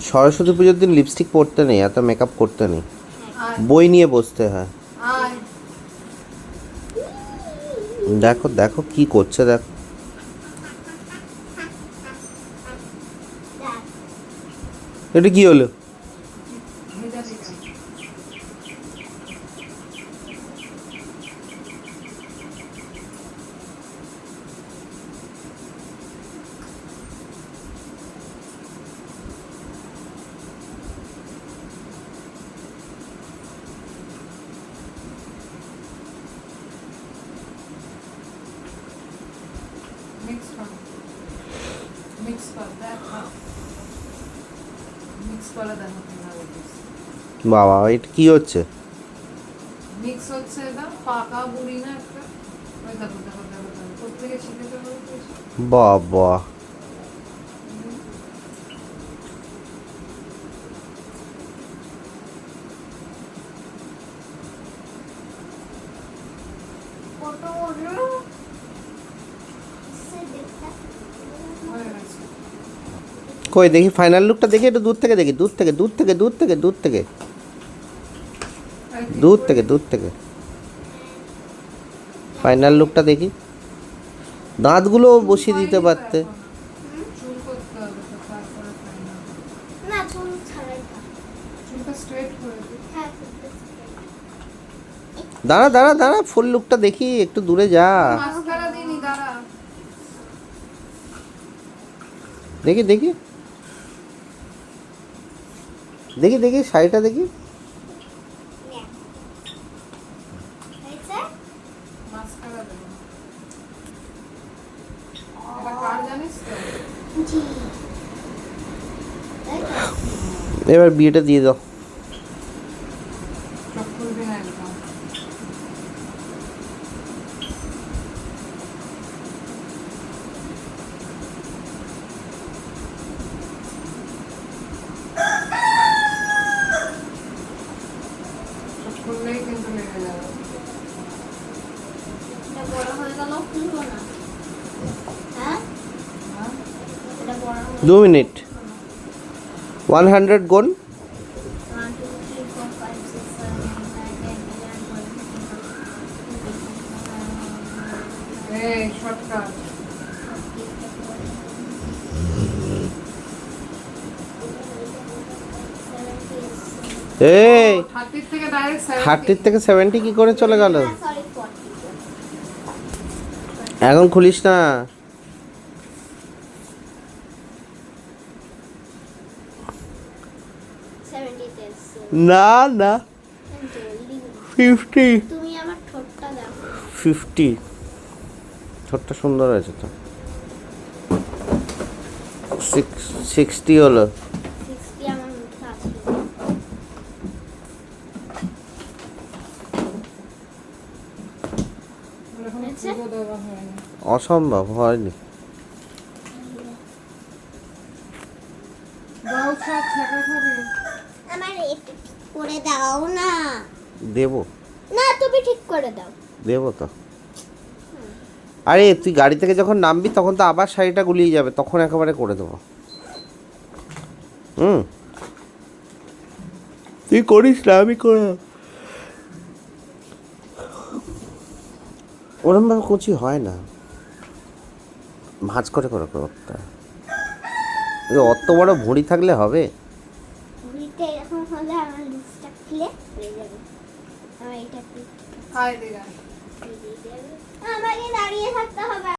সরস্বতী পুজোর দিন লিপস্টিক পরতে নেই, এত মেকআপ করতে নেই, বই নিয়ে বসতে হয়। দেখো দেখো কি করছে, দেখো এটা কি হলো? বাবা এটা কি হচ্ছে? মিক্স হচ্ছে এটা পাকা বুড়ি না একটা, ওই দেখো দেখো দেখো দেখো প্রত্যেকে শিখেছে বলতে। বাবা কই দেখি ফাইনাল লুকটা, দেখি একটু দূর থেকে দেখি, দূর থেকে দূর থেকে দূর থেকে দূর থেকে দূর থেকে দূর থেকে ফাইনাল লুকটা দেখি। দাঁতগুলো বসিয়ে দিতে পারতে। চুল করতে হবে তো, তারপরে final। না চুল ছাড়াই থাক। চুলটা স্ট্রেট করে দিই। হ্যাঁ চুলটা straight। দাঁড়া দাঁড়া দাঁড়া, ফুল লুকটা দেখি, একটু দূরে যা, মাস্কারা দিইনি, দাঁড়া। দেখি দেখি দেখি দেখি শাড়িটা দেখি। নে। হয়েছে? মাস্কারা দেবো। এটা কার জানিস তো? জি। তাই তো? এবার বিয়েটা দিয়ে দাও। চোখ খুলবি না একদম। চোখ খুললেই কিন্তু লেগে যাবে। এটা বড় হয়ে গেল খুলবো না। হ্যাঁ? হ্যাঁ? এটা বড় হয়ে 2 মিনিট 100 গুণ 1 2 3 4 5 6 7 8 9 10 11 12 এই শর্টকাট। এই 30 থেকে ডাইরেক্ট 30 থেকে 70 কি করে চলে গেল? সরি 40। এখন খুলিস না। 70 তে এসছে। না না আমি জলদি বলি। 50 তুমি আমার ঠোঁটটা দাও। 50 ছোট্ট সুন্দর হয়েছে তো। 60 হলো। 60 আমার মুখে আছে। এখনো পুরো দেওয়া হয়নি। অসম্ভব হয়নি। দাও সব ছেঁকা খাবে। আমার একটু ঠিক করে দাও না। দেবো না তুমি ঠিক করে দাও। দেবো তো। আরে তুই গাড়ি থেকে যখন নামবি তখন তো আবার শাড়িটা গুলিয়ে যাবে, তখন একেবারে করে দেবো। তুই করিস না, আমি করে ওরমভাবে কুচি হয় না, ভাঁজ করে করে করতে হয়। অত বড় ভুঁড়ি থাকলে হবে? ঘুরিতে এরকম হলে আমার লিপসটা খুলে হয়ে যাবে। আমার এটা কি হাই দিগা। আমাকে দাঁড়িয়ে থাকতে হবে।